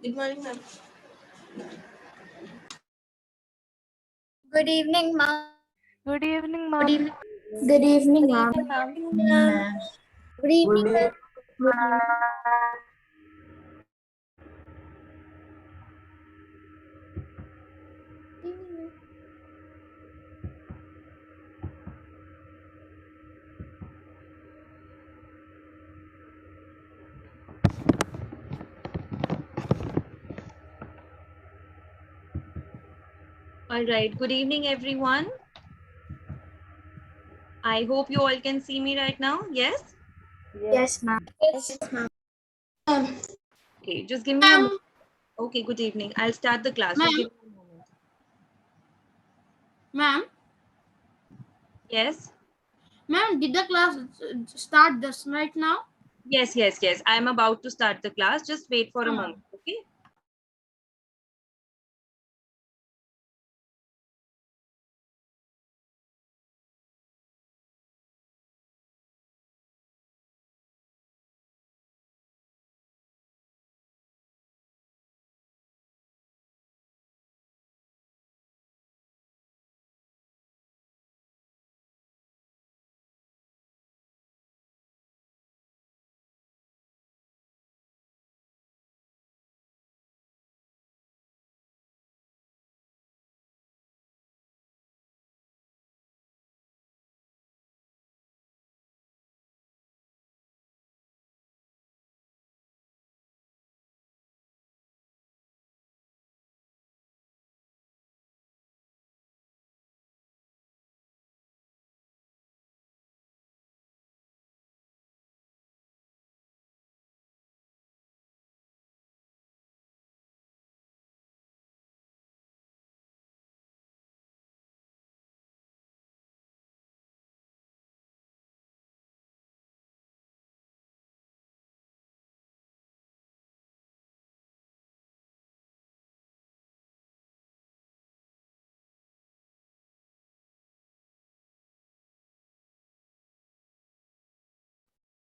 Good morning, ma'am. Good evening, ma'am. Good evening, Good ma'am. evening. Good evening, ma'am. Ma'am. Good evening, ma'am. Good evening. All right. Good evening, everyone. I hope you all can see me right now. Yes? Yes, ma'am. Yes, ma'am. Okay, just give me a moment. Okay, good evening. I'll start the class. Just give me a moment. Ma'am, Yes? ma'am, did the class start this right now? Yes, yes, yes. I'm about to start the class. Just wait for a moment. Okay?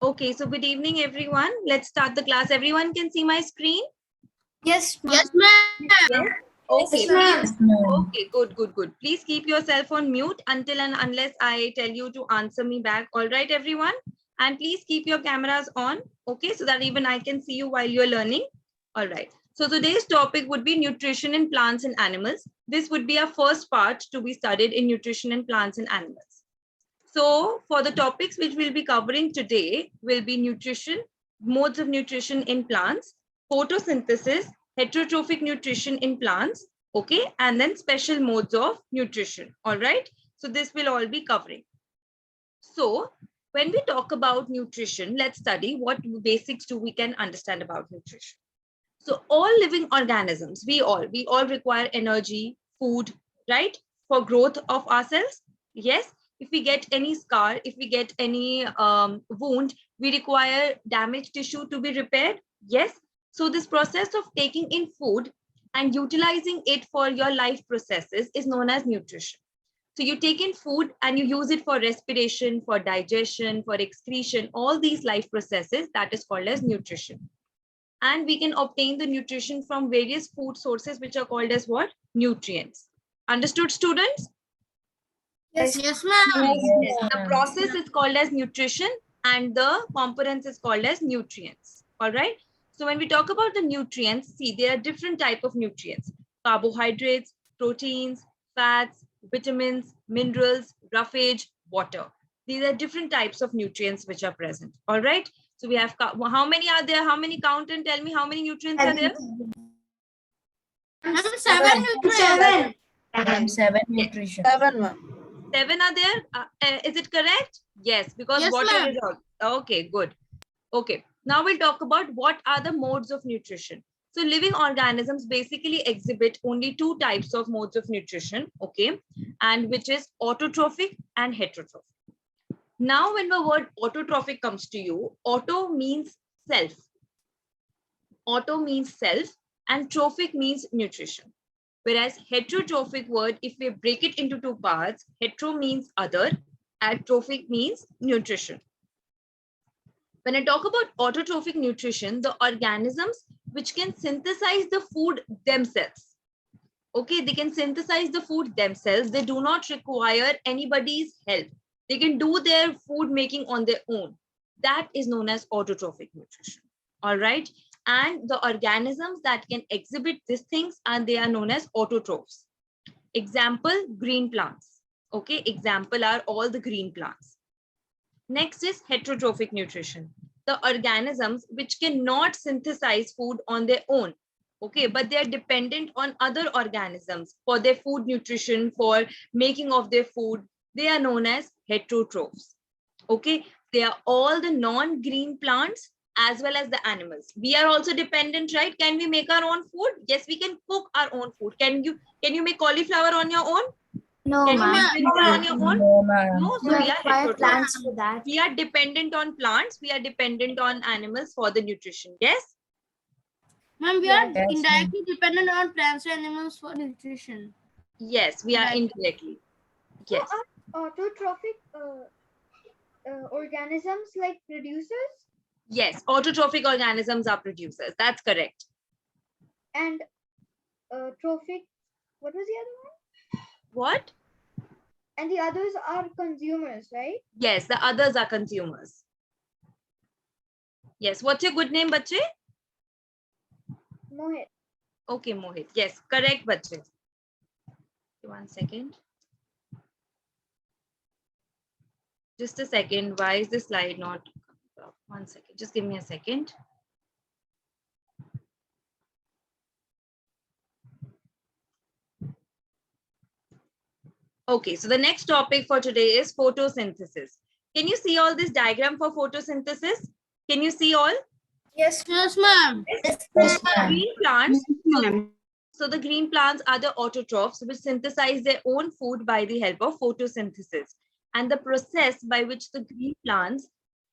Okay, so good evening, everyone. Let's start the class. Everyone can see my screen? Yes, ma'am. Yes, ma'am. Yes. Okay, Yes, please. ma'am. Okay, good, good, good. Please keep yourself on mute until and unless I tell you to answer me back. All right, everyone? And please keep your cameras on, okay, so that even I can see you while you're learning. All right. So today's topic would be nutrition in plants and animals. This would be our first part to be studied in nutrition in plants and animals. So for the topics which we'll be covering today will be nutrition, modes of nutrition in plants, photosynthesis, heterotrophic nutrition in plants, okay, and then special modes of nutrition. All right. So this will all be covering. So when we talk about nutrition, let's study what basics do we can understand about nutrition. So all living organisms, we all require energy, food, right? For growth of ourselves. Yes. If we get any scar, if we get any wound, we require damaged tissue to be repaired. Yes. So this process of taking in food and utilizing it for your life processes is known as nutrition. So you take in food and you use it for respiration, for digestion, for excretion, all these life processes, that is called as nutrition. And we can obtain the nutrition from various food sources, which are called as what? Nutrients. Understood, students? Yes, Yes, ma'am. Yes. The process is called as nutrition and the components is called as nutrients. All right. So when we talk about the nutrients, see, there are different type of nutrients: carbohydrates, proteins, fats, vitamins, minerals, roughage, water. These are different types of nutrients which are present. All right. So we have, how many are there? How many? Count and tell me how many nutrients are there? Ma'am, 7 nutrients. Seven Yes. nutrition. 7, ma'am. 7 are there. Is it correct? Yes, because Yes, water ma'am. is all. Okay, good. Okay, now we'll talk about what are the modes of nutrition. So living organisms basically exhibit only two types of modes of nutrition, okay, and which is autotrophic and heterotrophic. Now, when the word autotrophic comes to you, auto means self. Auto means self and trophic means nutrition. Whereas heterotrophic word, if we break it into two parts, hetero means other and trophic means nutrition. When I talk about autotrophic nutrition, the organisms which can synthesize the food themselves. Okay, they can synthesize the food themselves. They do not require anybody's help. They can do their food making on their own. That is known as autotrophic nutrition. All right. And the organisms that can exhibit these things, and they are known as autotrophs. Example, green plants. Okay, example are all the green plants. Next is heterotrophic nutrition. The organisms which cannot synthesize food on their own. Okay, but they are dependent on other organisms for their food nutrition, for making of their food. They are known as heterotrophs. Okay, they are all the non-green plants as well as the animals. We are also dependent, right? Can we make our own food? Yes, we can cook our own food. Can you make cauliflower on your own? No, Can you ma'am. make brinjal on your own? No, ma'am. No, so We we are require heterotrophs. plants for that. We are dependent on plants. We are dependent on animals for the nutrition. Yes? Ma'am, we Yes, are indirectly dependent on plants and animals for nutrition. Yes, we are indirectly. Yes. So are autotrophic organisms like producers? Yes, autotrophic organisms are producers. That's correct. And trophic, what was the other one? What? And the others are consumers, right? Yes, the others are consumers. Yes. What's your good name, Bache? Mohit. Okay, Mohit. Yes, correct, Bache. 1 second. Just a second. Why is this slide not? 1 second. Just give me a second. Okay, so the next topic for today is photosynthesis. Can you see all this diagram for photosynthesis? Can you see all? Yes, Yes, ma'am. yes, Green plants. So the green plants are the autotrophs which synthesize their own food by the help of photosynthesis. And the process by which the green plants,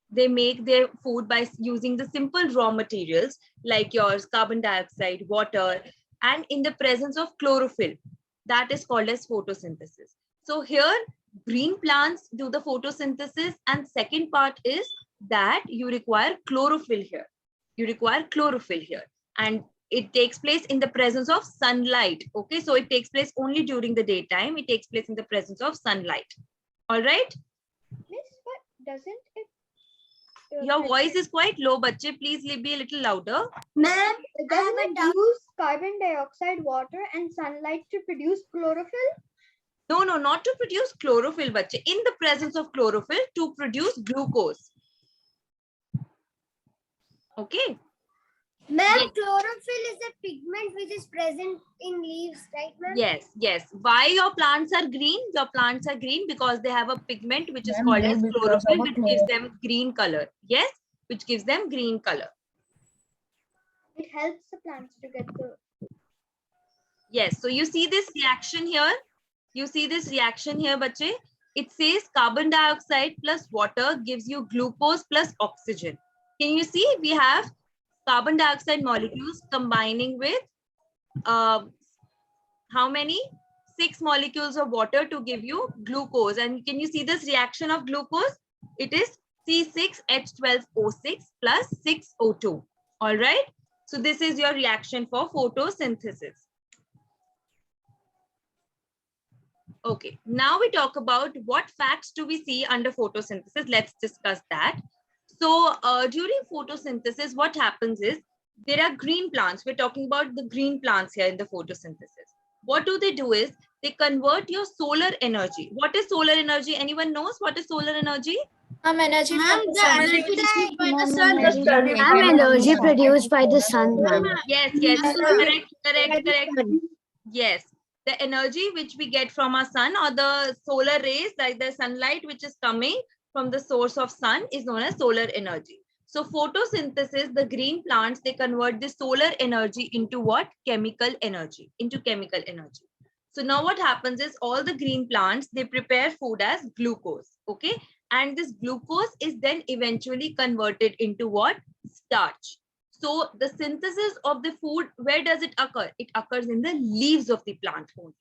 they make their food by using the simple raw materials like yours, carbon dioxide, water, and in the presence of chlorophyll. That is called as photosynthesis. So here, green plants do the photosynthesis, and second part is that you require chlorophyll here. You require chlorophyll here, and it takes place in the presence of sunlight. Okay, so it takes place only during the daytime. It takes place in the presence of sunlight. All right. Miss, but doesn't it? Your voice is quite low, Bache. Please be a little louder. ma'am. Doesn't it use carbon dioxide, water, and sunlight to produce chlorophyll? No, not to produce chlorophyll, Bache. In the presence of chlorophyll, to produce glucose. Okay. Ma'am, Yes. chlorophyll is a pigment which is present in leaves, right, ma'am? Yes. Why your plants are green? Your plants are green because they have a pigment which is called as because chlorophyll, of a which gives them green color. Yes, which gives them green color. It helps the plants to get the. Yes, so you see this reaction here. You see this reaction here, Bache. It says carbon dioxide plus water gives you glucose plus oxygen. Can you see? We have carbon dioxide molecules combining with how many? 6 molecules of water to give you glucose. And can you see this reaction of glucose? It is C6H12O6 plus 6O2. All right. So this is your reaction for photosynthesis. Okay, now we talk about what facts do we see under photosynthesis. Let's discuss that. So during photosynthesis, what happens is there are green plants. We're talking about the green plants here in the photosynthesis. What do? Is they convert your solar energy. What is solar energy? Anyone knows what is solar energy? Energy Ma'am, the energy produced by the sun. energy produced by the sun, ma'am. Yes, correct. Yes, the energy which we get from our sun, or the solar rays, like the sunlight which is coming from the source of sun, is known as solar energy. So photosynthesis, the green plants, they convert the solar energy into what? Chemical energy, into chemical energy. So now what happens is all the green plants, they prepare food as glucose, okay? And this glucose is then eventually converted into what? Starch. So the synthesis of the food, where does it occur? It occurs in the leaves of the plant only.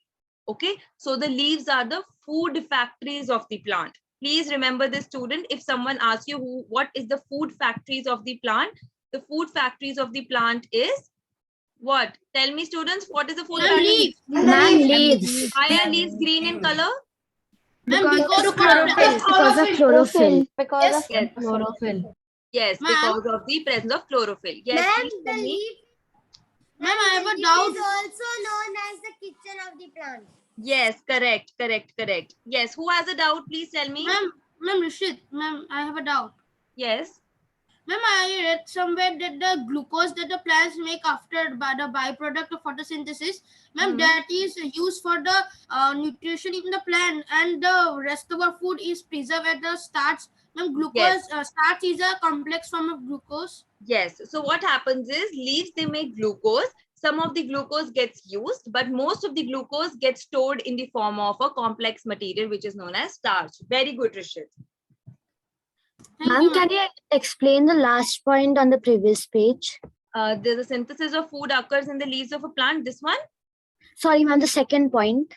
Okay, so the leaves are the food factories of the plant. Please remember this, student. If someone asks you what is the food factories of the plant, the food factories of the plant is What? Tell me, students, what is the fourth Ma'am, pattern? leaves. Ma'am, leaves. Why are leaves green in color? Ma'am, because of Because of chlorophyll. Because of Yes. Chlorophyll. Yes, Ma'am. because of the presence of chlorophyll. Yes, Ma'am, please the tell me. leaf. Ma'am, I have a It doubt. is also known as the kitchen of the plant. Yes, correct. Yes, who has a doubt? Please tell me. Ma'am, Rishit, ma'am, I have a doubt. Yes. Ma'am, I read somewhere that the glucose that the plants make after by the byproduct of photosynthesis, ma'am, that is used for the nutrition in the plant, and the rest of our food is preserved at the starch. Ma'am, glucose starch is a complex form of glucose. Yes. So what happens is leaves, they make glucose. Some of the glucose gets used, but most of the glucose gets stored in the form of a complex material, which is known as starch. Very good, Rishit. Thank Ma'am, you, can you explain the last point on the previous page? The synthesis of food occurs in the leaves of a plant. This one? Sorry, ma'am, the second point.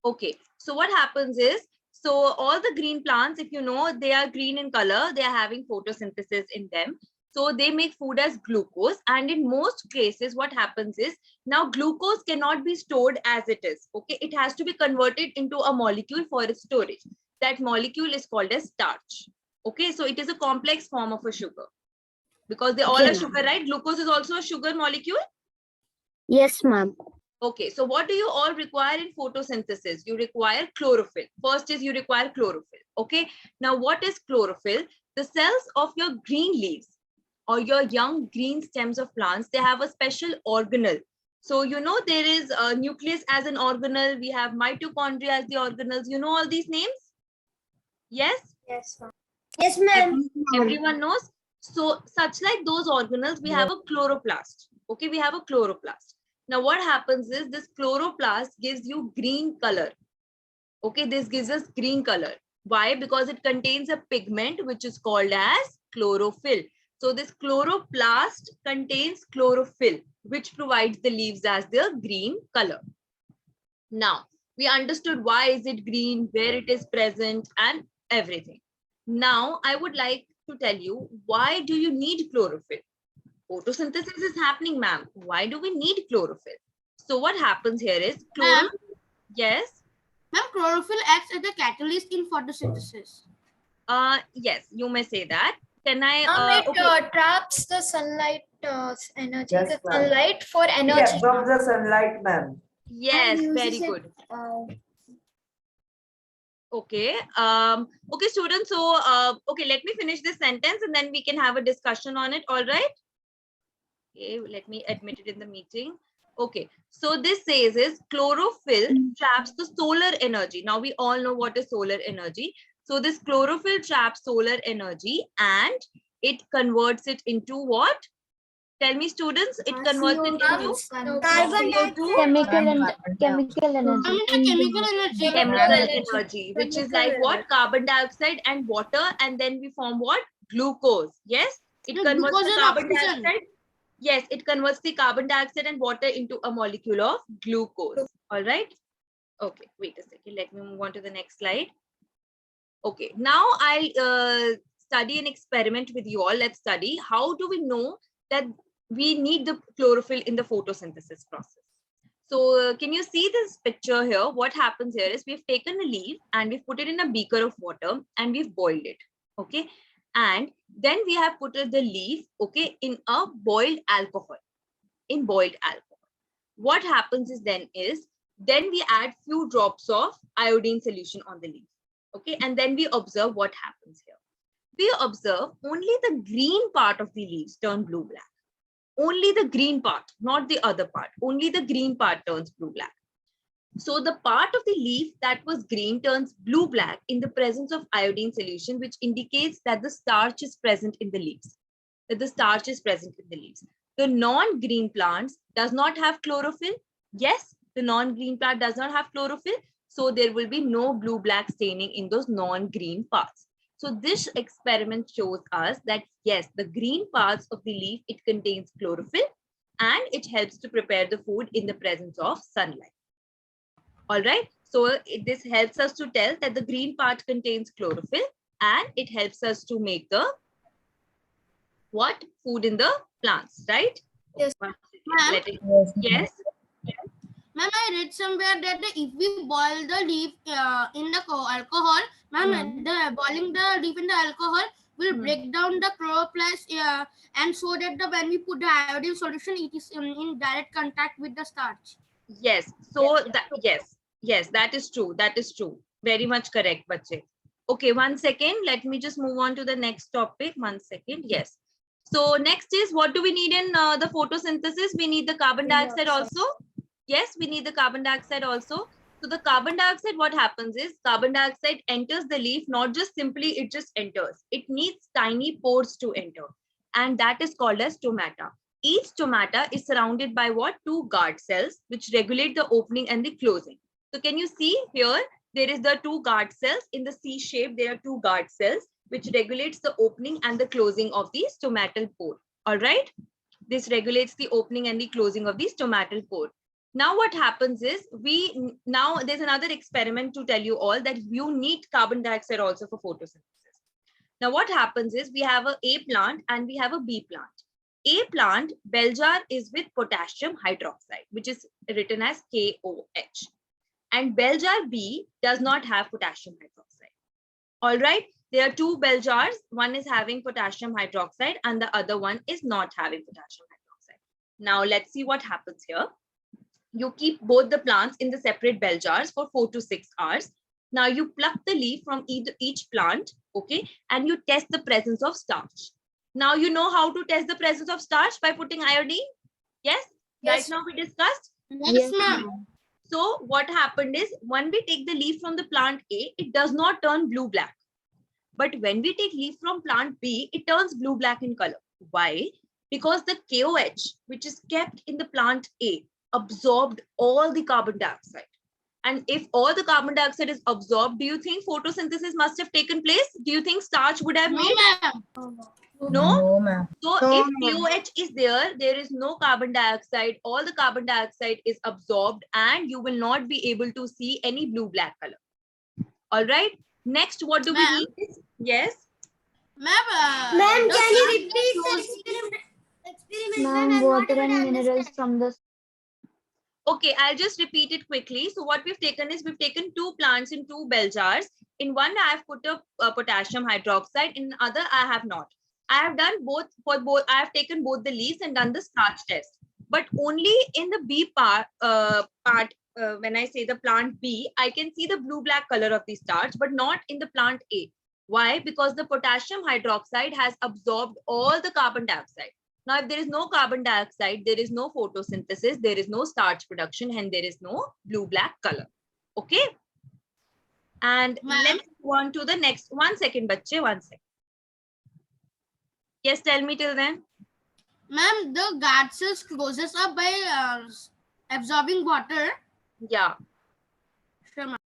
Okay. So what happens is, so all the green plants, if you know, they are green in color, they are having photosynthesis in them. So they make food as glucose. And in most cases, what happens is, now glucose cannot be stored as it is. Okay. It has to be converted into a molecule for its storage. That molecule is called as starch. Okay. So it is a complex form of a sugar. Because they all Okay, are sugar, right? Glucose is also a sugar molecule. Yes, ma'am. Okay, so what do you all require in photosynthesis? You require chlorophyll. First is you require chlorophyll. Okay, now what is chlorophyll? The cells of your green leaves or your young green stems of plants, they have a special organelle. So, you know, there is a nucleus as an organelle. We have mitochondria as the organelles. You know all these names? Yes? Yes, ma'am. Yes, ma'am. Everyone knows? So, such like those organelles, we have a chloroplast. Okay, we have a chloroplast. Now, what happens is this chloroplast gives you green color. Okay, this gives us green color. Why? Because it contains a pigment which is called as chlorophyll. So, this chloroplast contains chlorophyll, which provides the leaves as the green color. Now, we understood why is it green, where it is present, and everything. Now, I would like to tell you, why do you need chlorophyll? Photosynthesis is happening, ma'am. Why do we need chlorophyll? So what happens here is chlorophyll. Yes. Ma'am, chlorophyll acts as a catalyst in photosynthesis. Yes, you may say that. Can I? It traps the sunlight energy, Yes, the ma'am. sunlight for It energy. absorbs the sunlight, ma'am. Yes, And very uses it, good. Okay. Okay, students. So, okay, let me finish this sentence and then we can have a discussion on it. All right. Okay, let me admit it in the meeting. Okay, so this says is chlorophyll traps the solar energy. Now we all know what is solar energy. So this chlorophyll traps solar energy and it converts it into what? Tell me, students, it converts it into Carbon dioxide. Chemical energy. I mean, the chemical energy. chemical energy, which is like what? Carbon dioxide and water, and then we form what? Glucose. Yes, it No, converts glucose the and carbon oxygen. dioxide. Yes, it converts the carbon dioxide and water into a molecule of glucose. All right. Okay, wait a second. Let me move on to the next slide. Okay, now I'll study an experiment with you all. Let's study how do we know that we need the chlorophyll in the photosynthesis process. So can you see this picture here? What happens here is we've taken a leaf and we've put it in a beaker of water and we've boiled it. Okay. And then we have put the leaf, okay, in a boiled alcohol, What happens is then we add few drops of iodine solution on the leaf. Okay. And then we observe what happens here. We observe only the green part of the leaves turn blue-black. Only the green part, not the other part. Only the green part turns blue-black. So the part of the leaf that was green turns blue-black in the presence of iodine solution, which indicates that the starch is present in the leaves. The non-green plants does not have chlorophyll. Yes, the non-green plant does not have chlorophyll. So there will be no blue-black staining in those non-green parts. So this experiment shows us that yes, the green parts of the leaf, it contains chlorophyll and it helps to prepare the food in the presence of sunlight. All right. So this helps us to tell that the green part contains chlorophyll and it helps us to make the what? Food in the plants, right? Yes. Ma'am, Let it. Yes. ma'am, I read somewhere that if we boil the leaf in the alcohol, ma'am, the boiling the leaf in the alcohol will break down the chloroplast, and so that when we put the iodine solution, it is in direct contact with the starch. Yes. So that yes, that is true. That is true. Very much correct, bache. Okay, 1 second. Let me just move on to the next topic. 1 second. Yes. So next is, what do we need in the photosynthesis? We need the carbon dioxide also. Yes, we need the carbon dioxide also. So the carbon dioxide, what happens is carbon dioxide enters the leaf, not just simply it just enters. It needs tiny pores to enter. And that is called as stomata. Each stomata is surrounded by what? 2 guard cells, which regulate the opening and the closing. So can you see here, there is the 2 guard cells in the C shape. There are 2 guard cells, which regulates the opening and the closing of the stomatal pore. All right. This regulates the opening and the closing of the stomatal pore. Now what happens is, now there's another experiment to tell you all that you need carbon dioxide also for photosynthesis. Now what happens is, we have a plant and we have a B plant. A plant, bell jar is with potassium hydroxide, which is written as KOH. And bell jar B does not have potassium hydroxide. All right. There are 2 bell jars. One is having potassium hydroxide and the other one is not having potassium hydroxide. Now let's see what happens here. You keep both the plants in the separate bell jars for 4 to 6 hours. Now you pluck the leaf from each plant, okay, and you test the presence of starch. Now you know how to test the presence of starch by putting iodine. Yes. Right now we discussed. Yes, ma'am. So what happened is, when we take the leaf from the plant A, it does not turn blue-black. But when we take leaf from plant B, it turns blue-black in color. Why? Because the KOH, which is kept in the plant A, absorbed all the carbon dioxide. And if all the carbon dioxide is absorbed, do you think photosynthesis must have taken place? Do you think starch would have made? No? No, ma'am. So if KOH is there, there is no carbon dioxide. All the carbon dioxide is absorbed and you will not be able to see any blue-black color. All right. Next, what do we need? Yes. Ma'am, Ma'am, the can you plant repeat the close- experiment? Ma'am, I'm not water able and to minerals understand. from the Okay, I'll just repeat it quickly. So what we've taken is, we've taken 2 plants in 2 bell jars. In one, I have put a potassium hydroxide. In other, I have not. I have done both for both. I have taken both the leaves and done the starch test. But only in the B part, when I say the plant B, I can see the blue-black color of the starch, but not in the plant A. Why? Because the potassium hydroxide has absorbed all the carbon dioxide. Now, if there is no carbon dioxide, there is no photosynthesis, there is no starch production, and there is no blue-black color. Okay? And let's go on to the next. 1 second, bache, 1 second. Yes, tell me till then. Ma'am, the guard cells closes up by absorbing water. Yeah. Sure, ma'am.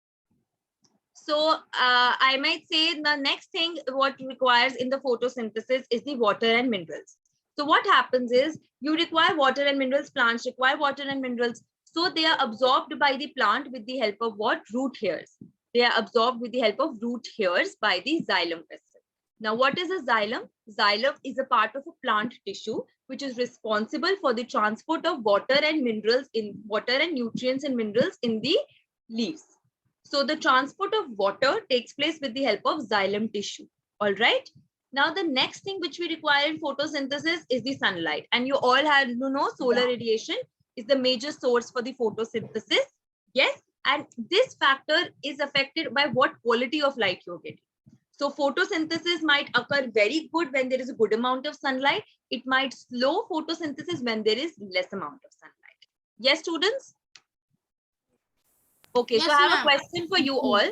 So I might say the next thing what requires in the photosynthesis is the water and minerals. So what happens is, you require water and minerals, plants require water and minerals. So they are absorbed by the plant with the help of what? Root hairs. They are absorbed with the help of root hairs by the xylem vessel. Now what is a xylem? Xylem is a part of a plant tissue which is responsible for the transport of water and minerals in water and nutrients and minerals in the leaves. So the transport of water takes place with the help of xylem tissue. All right. Now, the next thing which we require in photosynthesis is the sunlight. And you all have, solar radiation is the major source for the photosynthesis. Yes. And this factor is affected by what quality of light you're getting. So photosynthesis might occur very good when there is a good amount of sunlight. It might slow photosynthesis when there is less amount of sunlight. Yes, students? Okay, Yes, so I have a ma'am. question for you all.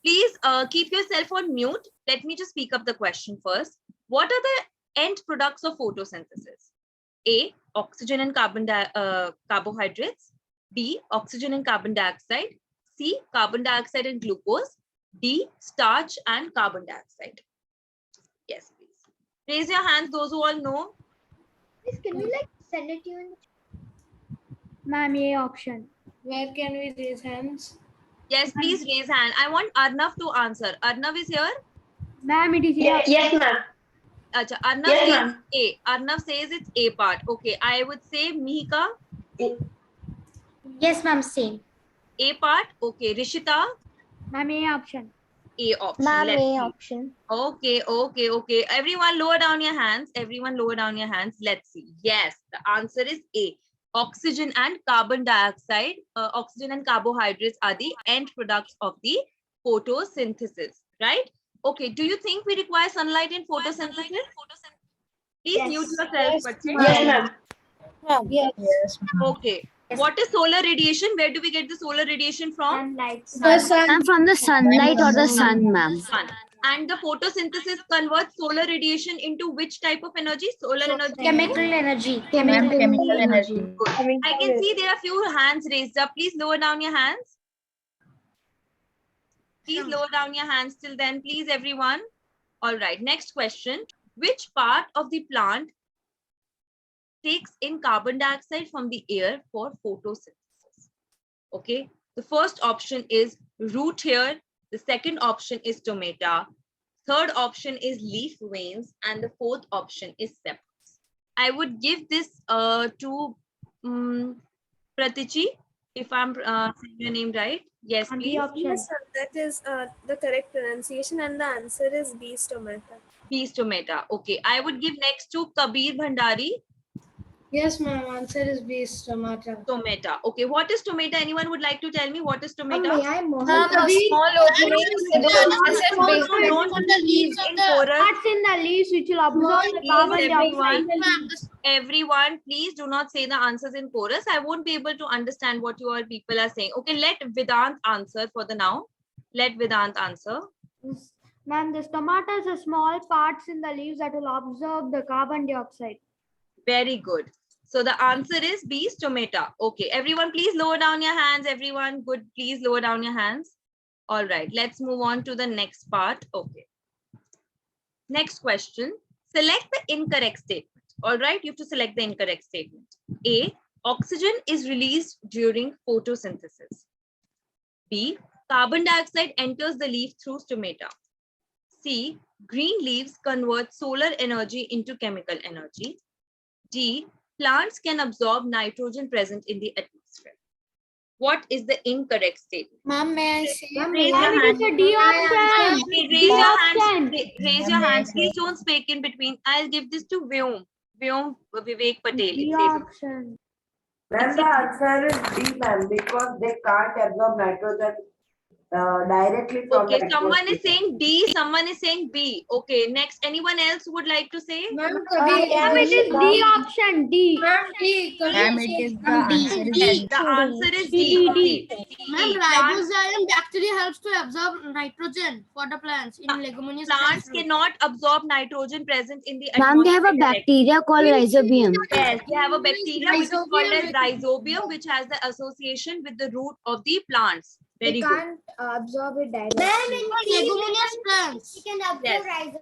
Please keep yourself on mute. Let me just speak up the question first. What are the end products of photosynthesis? A, oxygen and carbohydrates. B, oxygen and carbon dioxide. C, carbon dioxide and glucose. D, starch and carbon dioxide. Yes, please. Raise your hands, those who all know. Please, can we send it to you in the Ma'am, A option. Where can we raise hands? Yes, please raise hand. I want Arnav to answer. Arnav is here. Ma'am, it is A. Yes, ma'am. Acha, Arnav Yes, says ma'am. A. Arnav says it's A part. Okay, I would say Mihika, Yes, ma'am. Same. A part. Okay, Rishita, Ma'am, A option. A option. Ma'am, Let's A see. option. Okay. Everyone lower down your hands. Let's see. Yes, the answer is A. Oxygen and carbon dioxide, oxygen and carbohydrates are the end products of the photosynthesis, right? Okay, do you think we require sunlight in photosynthesis? Please mute yourself. Bachche. Yes, ma'am. Yes. Okay. What is solar radiation? Where do we get the solar radiation from? Sunlight. The sun. Ma'am, from the sunlight or the sun, ma'am. Sun. And the photosynthesis converts solar radiation into which type of energy? Solar energy. Chemical energy. Chemical energy. Good. I can see there are few hands raised up. Please lower down your hands. Please lower down your hands till then, please, everyone. All right, next question. Which part of the plant takes in carbon dioxide from the air for photosynthesis? Okay, the first option is root hair. The second option is stomata. Third option is leaf veins. And the fourth option is sepals. I would give this to Pratichi, if I'm saying your name right. Yes, And please. the option. Yes, sir, that is the correct pronunciation, and the answer is B, stomata. Peas tomato. Okay, I would give next to Kabir Bhandari. Yes, ma'am. Answer is B, tomato. Tomato. Okay, what is tomato? Anyone would like to tell me what is tomato? I Small openings in the process No, based don't on the leaves of in the chorus. Parts in the leaves which will absorb the Please, carbon everyone. dioxide. Everyone, please do not say the answers in chorus. I won't be able to understand what you all people are saying. Okay, let Vedant answer for the now. Let Vedant answer. Ma'am, the stomata is a small parts in the leaves that will absorb the carbon dioxide. Very good. So the answer is B, stomata. Okay, everyone, please lower down your hands. Everyone, good. Please lower down your hands. All right, let's move on to the next part. Okay. Next question. Select the incorrect statement. All right, you have to select the incorrect statement. A, oxygen is released during photosynthesis. B, carbon dioxide enters the leaf through stomata. C, green leaves convert solar energy into chemical energy. D, plants can absorb nitrogen present in the atmosphere. What is the incorrect statement? Ma'am, may I say? Raise your hand. It is a D option. Okay, raise your hands. Option. Raise your hands. Please don't speak in between. I'll give this to Vyom Vivek Patel. D It says. option. Ma'am, the answer is B, ma'am, because they can't absorb nitrogen directly from Okay, the someone is atmosphere. saying D, someone is saying B. Okay, next, anyone else would like to say? Ma'am, Ma'am, it is D option. D. Ma'am, D. Ma'am, it is the answer is D. The answer is D. D. Ma'am, Plants, ribosome bacteria helps to absorb nitrogen for the plants in leguminous plants plants. cannot absorb nitrogen present in the Ma'am, they atmosphere. have a directly. bacteria called rhizobium. Yes, they have a bacteria which is called as Rhizobium. rhizobium, which has the association with the root of the plants. Very good. can't absorb it directly. Leguminous plants. We can absorb Yes. rhizobium.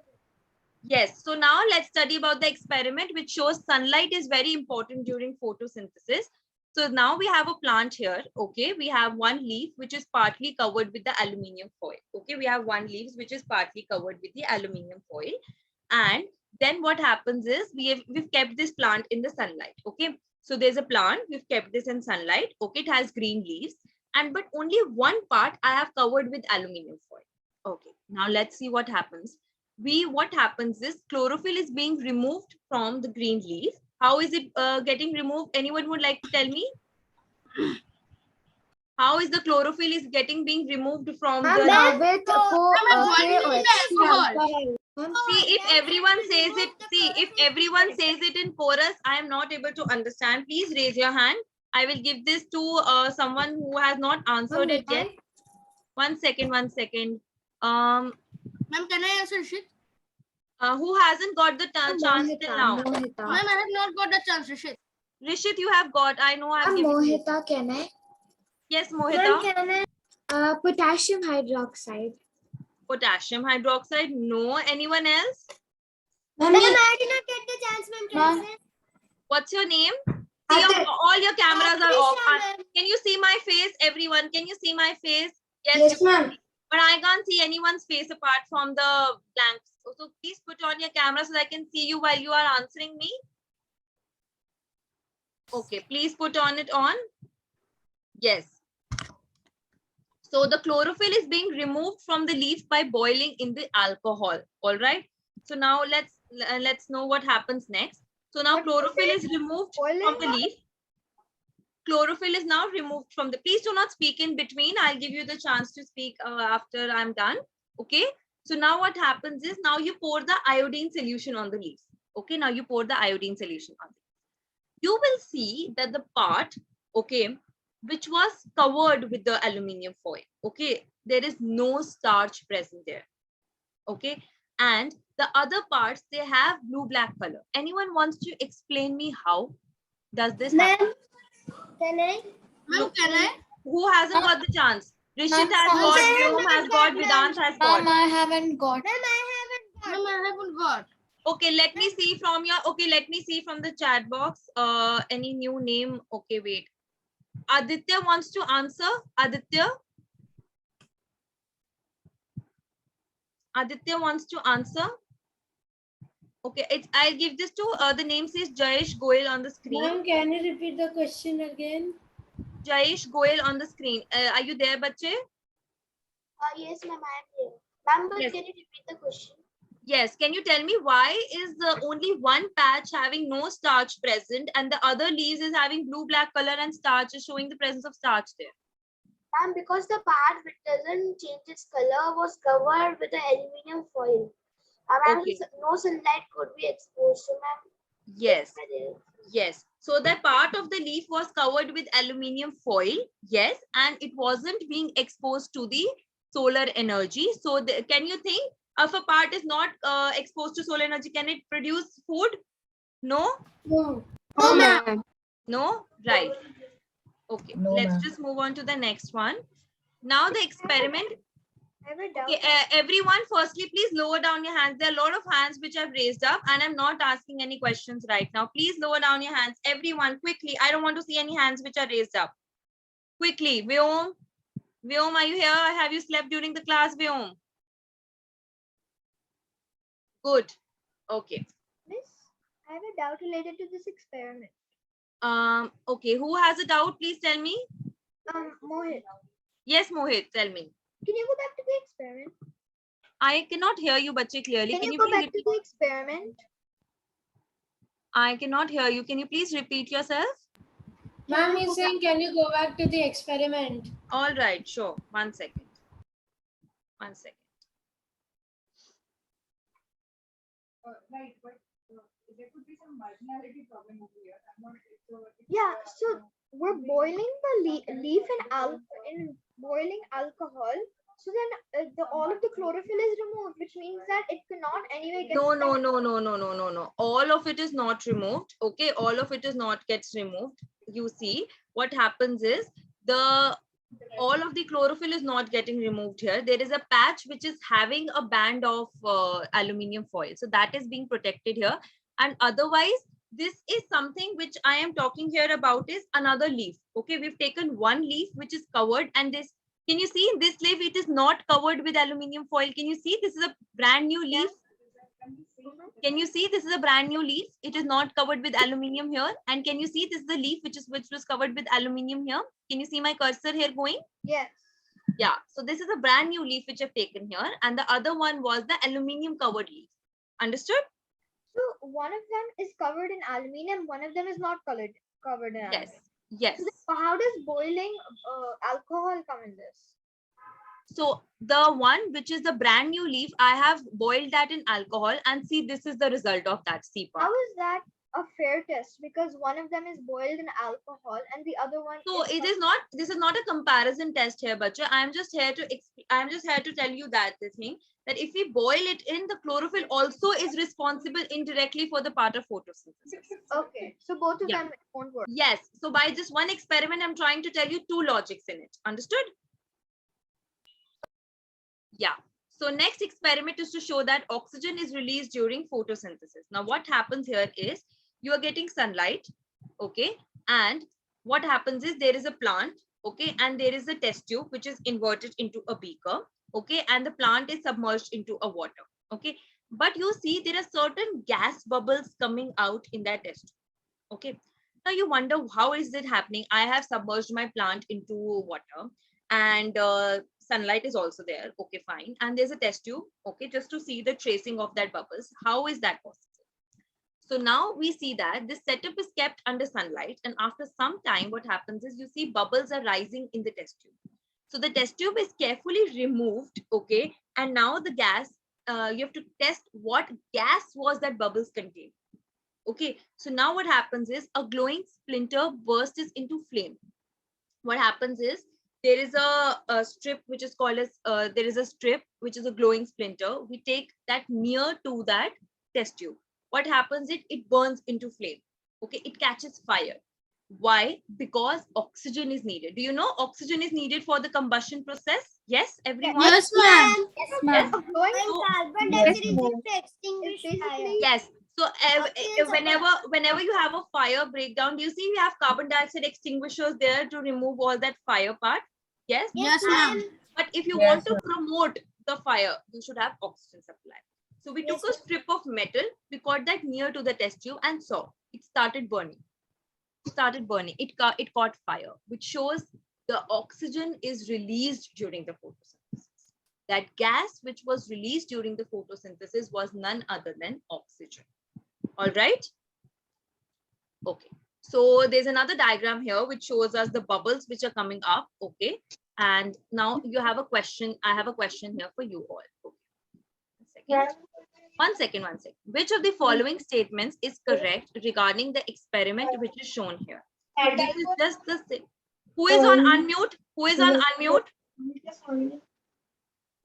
Yes, so now let's study about the experiment which shows sunlight is very important during photosynthesis. So now we have a plant here, okay? We have one leaf which is partly covered with the aluminium foil, okay? We have one leaf which is partly covered with the aluminium foil. And then what happens is we've kept this plant in the sunlight, okay? So there's a plant, we've kept this in sunlight, okay? It has green leaves, but only one part I have covered with aluminium foil. Okay, now let's see what happens. What happens is chlorophyll is being removed from the green leaf. How is it getting removed? Anyone would like to tell me? How is the chlorophyll is being removed from the... With alcohol. See, if everyone says it, if everyone says it in chorus, I am not able to understand. Please raise your hand. I will give this to someone who has not answered it yet. One second. Ma'am, can I answer Rishit? Who hasn't got the chance till now? Ma'am, I have not got the chance, Rishit. Rishit, you have got. I know I've given you. Mohita, can I? Yes, Mohita. Can I? Potassium hydroxide. Potassium hydroxide. No. Anyone else? Ma'am, I did not get the chance, ma'am. What's your name? See, all your cameras are off. Can you see my face, everyone? Can you see my face? Yes, Yes, ma'am. but I can't see anyone's face apart from the blank So please put on your camera so that I can see you while you are answering me. Okay, please put on it on. Yes. So the chlorophyll is being removed from the leaf by boiling in the alcohol. All right. So now let's know what happens next. So now chlorophyll is removed from the leaf. Chlorophyll is now removed from the. Please do not speak in between. I'll give you the chance to speak after I'm done. Okay. So now what happens is now you pour the iodine solution on the leaf. Okay. Now you pour the iodine solution on the leaf. You will see that the part, okay, which was covered with the aluminium foil. Okay. There is no starch present there. Okay. And the other parts, they have blue-black color. Anyone wants to explain me how does this happen? Can I? Ma'am, can I? Who hasn't got the chance? Rishit Ma'am, has got, Vyom has got, Vedant has got. Ma'am, I haven't got. Ma'am, I haven't got. Okay, let me see from your, okay, let me see from the chat box. Any new name? Okay, wait. Aditya wants to answer. Aditya? Aditya wants to answer. Okay, I'll give this to, the name says Jayesh Goyal on the screen. Ma'am, can you repeat the question again? Jayesh Goyal on the screen. Are you there, bache? Yes, ma'am, I am here. Ma'am, but Yes. can you repeat the question? Yes, can you tell me why is the only one patch having no starch present and the other leaves is having blue-black color and starch is showing the presence of starch there? Ma'am, because the part which doesn't change its color was covered with the aluminum foil. Ma'am, Okay. no sunlight could be exposed. So, ma'am, Yes. Yes. So that part of the leaf was covered with aluminium foil. Yes. And it wasn't being exposed to the solar energy. So can you think if a part is not exposed to solar energy, can it produce food? No? No. No, ma'am. No? Right. Okay. No, Let's ma'am. just move on to the next one. Now the experiment. I have a doubt. Okay, everyone, firstly, please lower down your hands. There are a lot of hands which I've raised up and I'm not asking any questions right now. Please lower down your hands. Everyone, quickly. I don't want to see any hands which are raised up. Quickly. Vyom, are you here? Have you slept during the class, Vyom? Good. Okay. Miss, I have a doubt related to this experiment. Okay, who has a doubt? Please tell me. Mohit, Yes, Mohit, tell me. can you go back to the experiment? I cannot hear you, bache, clearly. Can you please go back to repeat? the experiment? I cannot hear you. Can you please repeat yourself? Ma'am is saying, can you go back to the experiment? All right, sure. 1 second. 1 second. Right, but there could be some marginality problem over here. I'm not sure. Yeah, so we're boiling the leaf in boiling alcohol. So then all of the chlorophyll is removed, which means that it cannot anyway get. No. All of it is not removed. Okay, all of it is not gets removed. You see, what happens is all of the chlorophyll is not getting removed here. There is a patch which is having a band of aluminium foil. So that is being protected here. And otherwise, this is something which I am talking here about is another leaf. Okay, we've taken one leaf which is covered and this. Can you see in this leaf, it is not covered with aluminium foil. Can you see this is a brand new leaf? Can you see this is a brand new leaf? It is not covered with aluminium here. And can you see this is the leaf which was covered with aluminium here? Can you see my cursor here going? Yes. Yeah. So this is a brand new leaf which I've taken here. And the other one was the aluminium covered leaf. Understood? So one of them is covered in aluminium, one of them is not covered in Yes. aluminium. Yes. So how does boiling alcohol come in this? So the one which is the brand new leaf, I have boiled that in alcohol and see this is the result of that C part. How is that a fair test? Because one of them is boiled in alcohol and the other one. So it is not. This is not a comparison test here, bacha. I am just here to tell you that this thing that if we boil it in, the chlorophyll also is responsible indirectly for the part of photosynthesis. Okay, so both of them won't work. Yes. So by just one experiment, I'm trying to tell you two logics in it. Understood? Yeah. So next experiment is to show that oxygen is released during photosynthesis. Now what happens here is you are getting sunlight, okay, and what happens is there is a plant, okay, and there is a test tube which is inverted into a beaker, okay, and the plant is submerged into a water, okay. but you see there are certain gas bubbles coming out in that test tube. Okay, now you wonder how is it happening. I have submerged my plant into water, and sunlight is also there. Okay, fine, and there's a test tube. Okay, just to see the tracing of that bubbles. How is that possible? So now we see that this setup is kept under sunlight, and after some time what happens is you see bubbles are rising in the test tube. So the test tube is carefully removed, okay, and now the gas, you have to test what gas was that bubbles contained. Okay, so now what happens is a glowing splinter bursts into flame. What happens is there is a strip which is called as, there is a strip which is a glowing splinter. We take that near to that test tube. What happens is it burns into flame. Okay, it catches fire. Why? Because oxygen is needed. Do you know oxygen is needed for the combustion process? Yes, everyone? Yes, ma'am. Yes, Yes. ma'am. Glowing Carbon Yes, dioxide is ma'am. used to extinguish fire. Yes. So Oxygen whenever you have a fire breakdown, do you see we have carbon dioxide extinguishers there to remove all that fire part? Yes. Yes, ma'am. But if you Yes, want to promote the fire, you should have oxygen supply. So we took a strip of metal, we got that near to the test tube and saw it started burning. It caught fire, which shows the oxygen is released during the photosynthesis. That gas which was released during the photosynthesis was none other than oxygen. All right. Okay. So there's another diagram here which shows us the bubbles which are coming up. Okay. And now you have a question. I have a question here for you all. Okay. One second. Which of the following statements is correct regarding the experiment which is shown here? So this is just the same. Who is on unmute? Who is on unmute?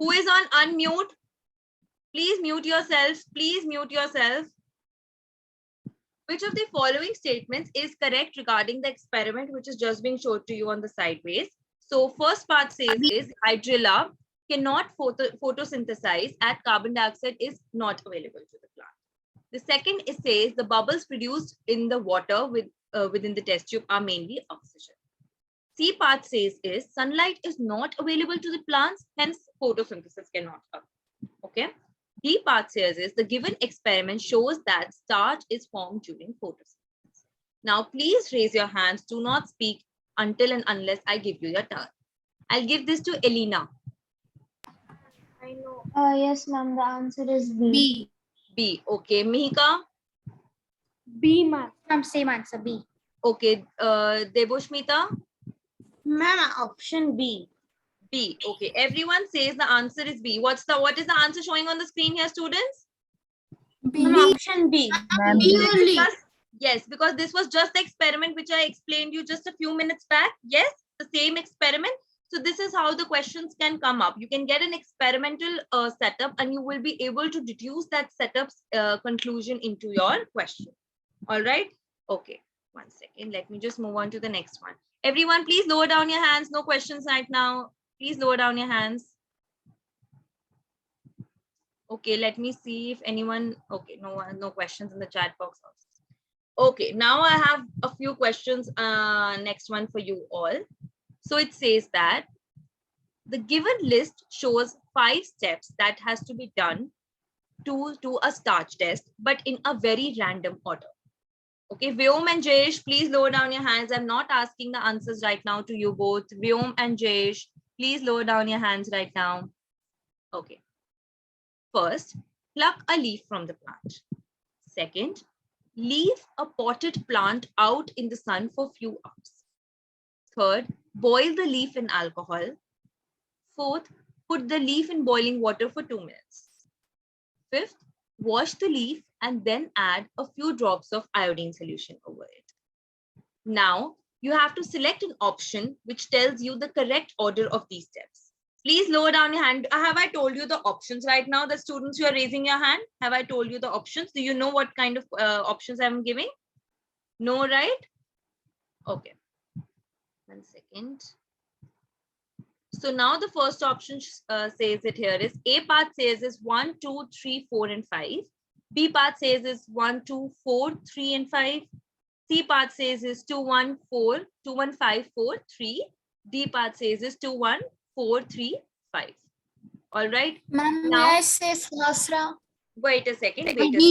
Who is on unmute? Please mute yourself. Please mute yourself. Which of the following statements is correct regarding the experiment which is just being showed to you on the sideways? So first part says is hydrilla cannot photosynthesize as carbon dioxide is not available to the plant. The second it says the bubbles produced in the water within the test tube are mainly oxygen. C part says is sunlight is not available to the plants, hence photosynthesis cannot occur. Okay. D part says is the given experiment shows that starch is formed during photosynthesis. Now please raise your hands. Do not speak until and unless I give you your turn. I'll give this to Elena. I know. Yes, ma'am. The answer is B. B. B. Okay. Mihika. B, ma'am. Same answer, B. Okay. Deboshmita. Ma'am, option B. B. Okay. Everyone says the answer is B. What is the answer showing on the screen here, students? B. Option B. B only. Yes, because this was just the experiment which I explained you just a few minutes back. Yes, the same experiment. So this is how the questions can come up. You can get an experimental setup and you will be able to deduce that setup's conclusion into your question. All right. Okay. One second. Let me just move on to the next one. Everyone, please lower down your hands. No questions right now. Please lower down your hands. Okay, let me see if anyone, okay, no questions in the chat box also. Okay, now I have a few questions, next one for you all. So it says that the given list shows 5 steps that has to be done to do a starch test, but in a very random order. Okay, Vyom and Jayesh, please lower down your hands. I'm not asking the answers right now to you both. Vyom and Jayesh, please lower down your hands right now. Okay. First, pluck a leaf from the plant. Second, leave a potted plant out in the sun for a few hours. Third, boil the leaf in alcohol. Fourth, put the leaf in boiling water for 2 minutes. Fifth, wash the leaf and then add a few drops of iodine solution over it. Now, you have to select an option which tells you the correct order of these steps. Please lower down your hand. Have I told you the options right now? The students who are raising your hand, have I told you the options? Do you know what kind of options I'm giving? No, right? Okay. 1 second. So now the first option says it here is A part says is 1, 2, 3, 4, and 5. B part says is 1, 2, 4, 3, and 5. C part says is 2, 1, 4, 2, 1, 5, 4, 3. D part says is 2, 1, 4, 3, 5. All right. Ma'am, Now- may I say Sahasra? Wait a second. Wait a D. second.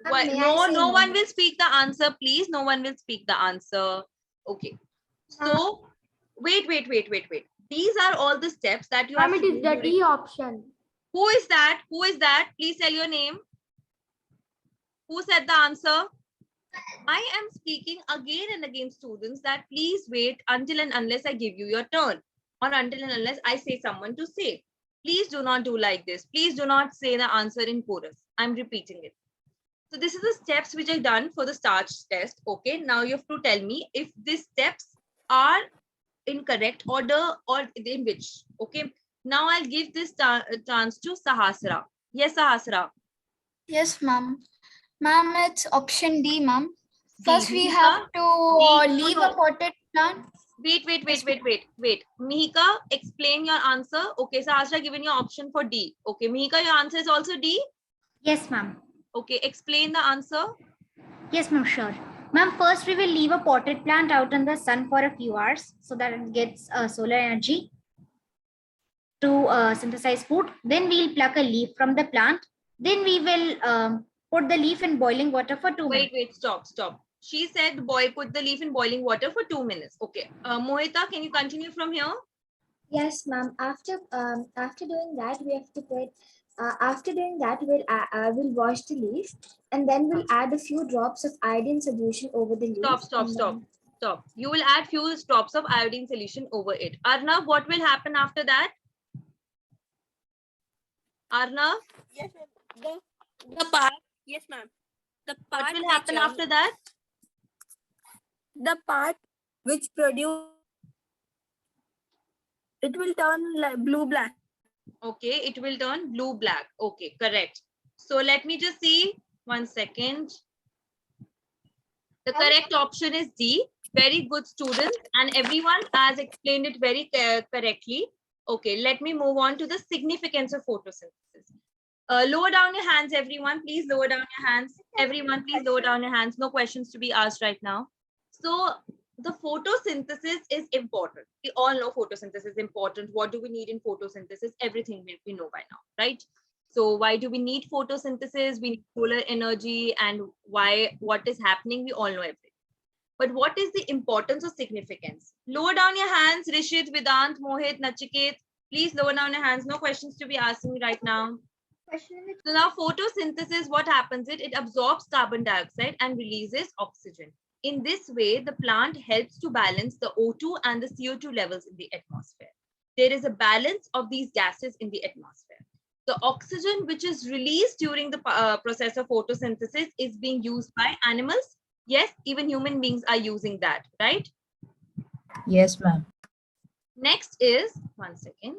May I No, say no no? one will speak the answer, please. No one will speak the answer. Okay. So, wait. These are all the steps that you have Ma'am, to it do is the during. D option. Who is that? Who is that? Please tell your name. Who said the answer? I am speaking again and again, students, that please wait until and unless I give you your turn, or until and unless I say someone to say. Please do not do like this. Please do not say the answer in chorus. I'm repeating it. So this is the steps which I done for the starch test. Okay, now you have to tell me if these steps are in correct order or in which. Okay, now I'll give this chance to Sahasra. Yes, Sahasra. Yes, ma'am. Ma'am, it's option D, ma'am. D. First, we Mihika? have to D. leave No. a potted plant. Wait. Mihika, explain your answer. Okay, Sahasra given your option for D. Okay, Mihika, your answer is also D. Yes, ma'am. Okay, explain the answer. Yes, ma'am, sure. Ma'am, first we will leave a potted plant out in the sun for a few hours so that it gets solar energy to synthesize food. Then we'll pluck a leaf from the plant. Then we will put the leaf in boiling water for 2 minutes. Wait, stop. She said put the leaf in boiling water for 2 minutes. Okay, Mohita, can you continue from here? Yes, ma'am. After doing that, we have to put. After doing that, we'll wash the leaf, and then we'll add a few drops of iodine solution over the leaf. Stop. You will add few drops of iodine solution over it. Arnav, what will happen after that? Arnav? Yes, ma'am. The part. Yes, ma'am. The part What will happen after that? The part which produce it will turn like blue-black. Okay, it will turn blue-black. Okay, correct. So let me just see. 1 second. The correct option is D. Very good, students. And everyone has explained it very correctly. Okay, let me move on to the significance of photosynthesis. Lower down your hands, everyone. Please lower down your hands. Everyone, please lower down your hands. No questions to be asked right now. So the photosynthesis is important. We all know photosynthesis is important. What do we need in photosynthesis? Everything we know by now, right? So why do we need photosynthesis? We need solar energy, and what is happening? We all know everything. But what is the importance or significance? Lower down your hands, Rishit, Vedant, Mohit, Nachiket. Please lower down your hands. No questions to be asking right now. So now photosynthesis, what happens is it absorbs carbon dioxide and releases oxygen. In this way, the plant helps to balance the O2 and the CO2 levels in the atmosphere. There is a balance of these gases in the atmosphere. The oxygen which is released during the process of photosynthesis is being used by animals. Yes, even human beings are using that, right? Yes, ma'am. Next is, 1 second.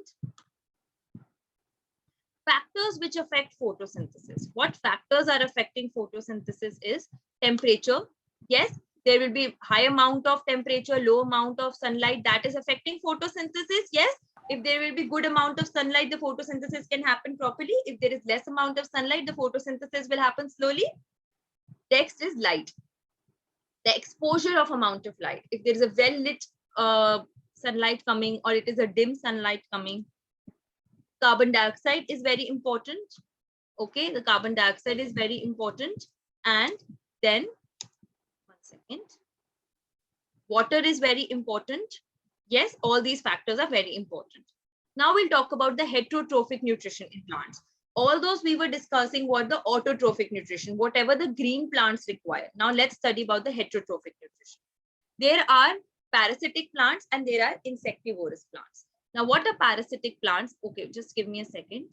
Factors which affect photosynthesis. What factors are affecting photosynthesis is temperature. Yes, there will be high amount of temperature, low amount of sunlight that is affecting photosynthesis. Yes, if there will be good amount of sunlight, the photosynthesis can happen properly. If there is less amount of sunlight, the photosynthesis will happen slowly. Next is light. The exposure of amount of light. If there is a well lit sunlight coming, or it is a dim sunlight coming. Carbon dioxide is very important. Okay, the carbon dioxide is very important. And then, 1 second. Water is very important. Yes, all these factors are very important. Now we'll talk about the heterotrophic nutrition in plants. All those we were discussing were the autotrophic nutrition, whatever the green plants require. Now let's study about the heterotrophic nutrition. There are parasitic plants and there are insectivorous plants. Now, what are parasitic plants? Okay, just give me a second.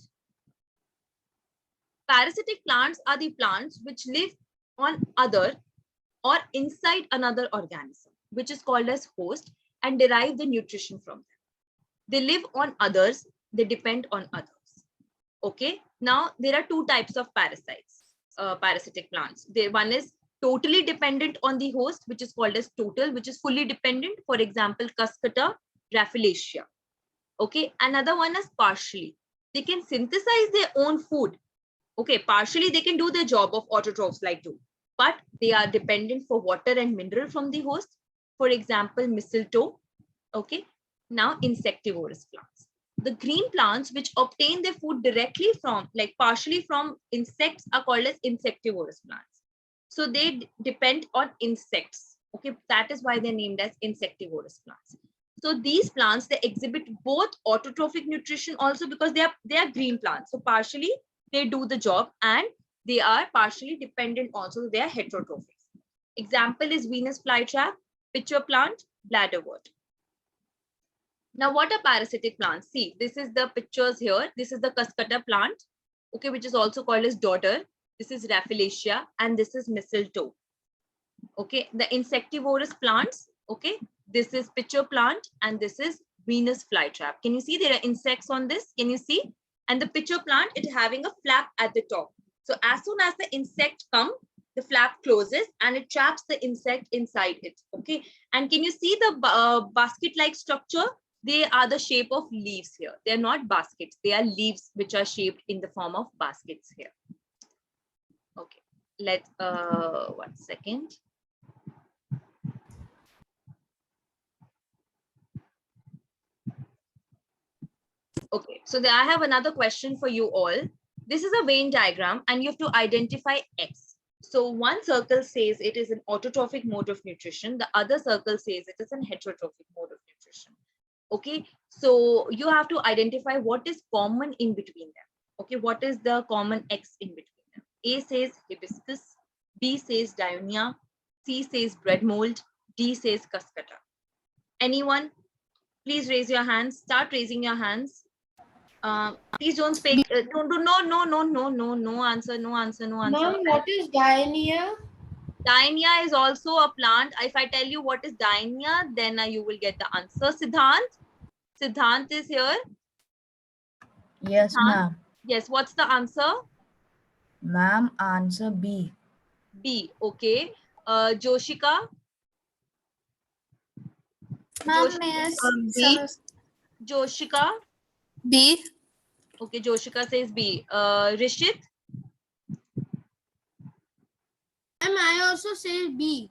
Parasitic plants are the plants which live on other or inside another organism, which is called as host, and derive the nutrition from them. They live on others, they depend on others. Okay, now there are two types of parasitic plants. One is totally dependent on the host, which is called as total, which is fully dependent. For example, Cuscuta, Rafflesia. Okay, another one is partially. They can synthesize their own food. Okay, partially they can do the job of autotrophs like do, but they are dependent for water and mineral from the host. For example, mistletoe. Okay, now insectivorous plants. the green plants which obtain their food directly from, like partially from insects, are called as insectivorous plants. So they depend on insects. Okay, that is why they're named as insectivorous plants. So these plants, they exhibit both autotrophic nutrition also, because they are green plants. So partially they do the job, and they are partially dependent also. They are heterotrophic. Example is Venus flytrap, pitcher plant, bladderwort. Now, what are parasitic plants? See, this is the pictures here. This is the Cuscuta plant, okay, which is also called as dodder. This is Rafflesia, and this is mistletoe. Okay, the insectivorous plants, okay, this is pitcher plant, and this is Venus flytrap. Can you see there are insects on this? Can you see? And the pitcher plant, it having a flap at the top. So as soon as the insect comes, the flap closes and it traps the insect inside it. Okay, and can you see the basket-like structure? They are the shape of leaves here. They are not baskets. They are leaves which are shaped in the form of baskets here. Okay, let's 1 second. Okay, so I have another question for you all. This is a Venn diagram, and you have to identify X. So one circle says it is an autotrophic mode of nutrition. The other circle says it is an heterotrophic mode of nutrition. Okay, so you have to identify what is common in between them. Okay, what is the common X in between them? A says hibiscus, B says Dionia, C says bread mold, D says Cuscuta. Anyone? Please raise your hands. Start raising your hands. Please don't speak. No answer. Ma'am, what is Dionia? Dionia is also a plant. If I tell you what is Dionia, then you will get the answer. Siddhant is here. Yes, ma'am. Yes, what's the answer? Ma'am, answer B. B, okay. Joshika? Ma'am, B. Joshika? B. Okay, Joshika says B. Rishit? Ma'am, I also say B.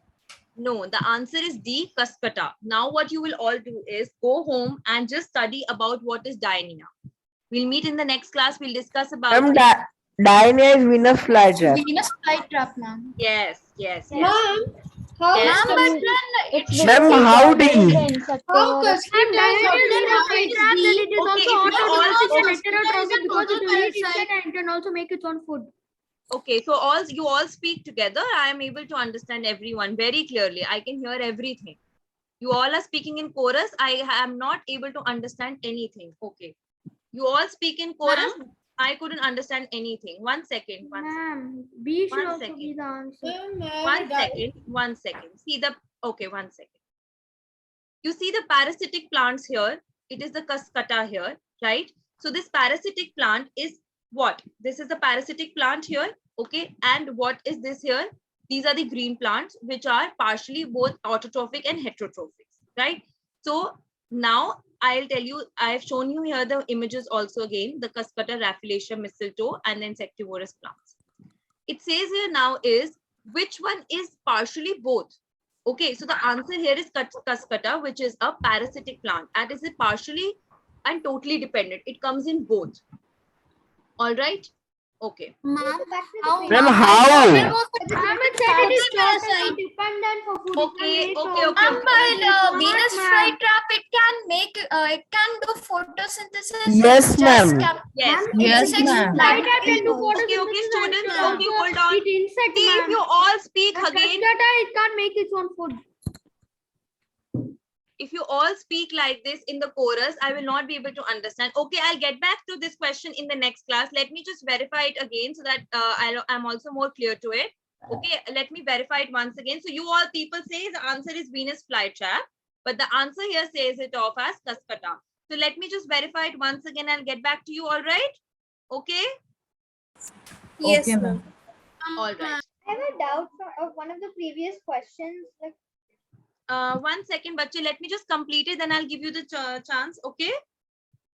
No, the answer is D, Cuscuta. Now what you will all do is go home and just study about what is Dionia. We'll meet in the next class. We'll discuss about Dionia is Venus flytrap. Venus flytrap, ma'am. Yes. Ma'am, how Yes. is Ma'am, the Ma'am, how do you? how Cuscuta is It is Okay, also if you all- autotrophic and Cuscuta is heterotrophic a because it total will eat parasite. insect and it can also make its own food. Okay, so you all speak together. I am able to understand everyone very clearly. I can hear everything. You all are speaking in chorus. I am not able to understand anything. Okay. You all speak in chorus. I couldn't understand anything. 1 second. Ma'am, B should 1 also second. be the answer. 1 second. See the, okay, 1 second. You see the parasitic plants here. It is the Cuscuta here, right? So this parasitic plant is what? This is the parasitic plant here, okay? And what is this here? These are the green plants, which are partially both autotrophic and heterotrophic, right? So now I'll tell you, I've shown you here the images also again, the Cuscuta, Rafflesia, mistletoe, and the insectivorous plants. It says here now is, which one is partially both? Okay, so the answer here is Cuscuta, which is a parasitic plant. And is it partially and totally dependent? It comes in both. All right. Okay. Ma'am, how? Ma'am, how? Ma'am, it said it is totally dependent for food. Okay. Ma'am, but Venus flytrap, it can do photosynthesis. Yes, ma'am. Yes. Yes, ma'am. Flytrap can do Okay, photosynthesis students. and Okay, hold on. eat insect, See, if ma'am. you all speak But again, Cuscuta, it can't make its own food. if you all speak like this in the chorus, I will not be able to understand. Okay, I'll get back to this question in the next class. Let me just verify it again so that I'm also more clear to it. Okay, let me verify it once again. So you all people say the answer is Venus flytrap, but the answer here says it off as Cuscuta. So let me just verify it once again and get back to you. All right? Okay. Yes, Okay, ma'am. All right. I have a doubt of one of the previous questions. Like, 1 second, Bache, let me just complete it, then I'll give you the chance. Okay.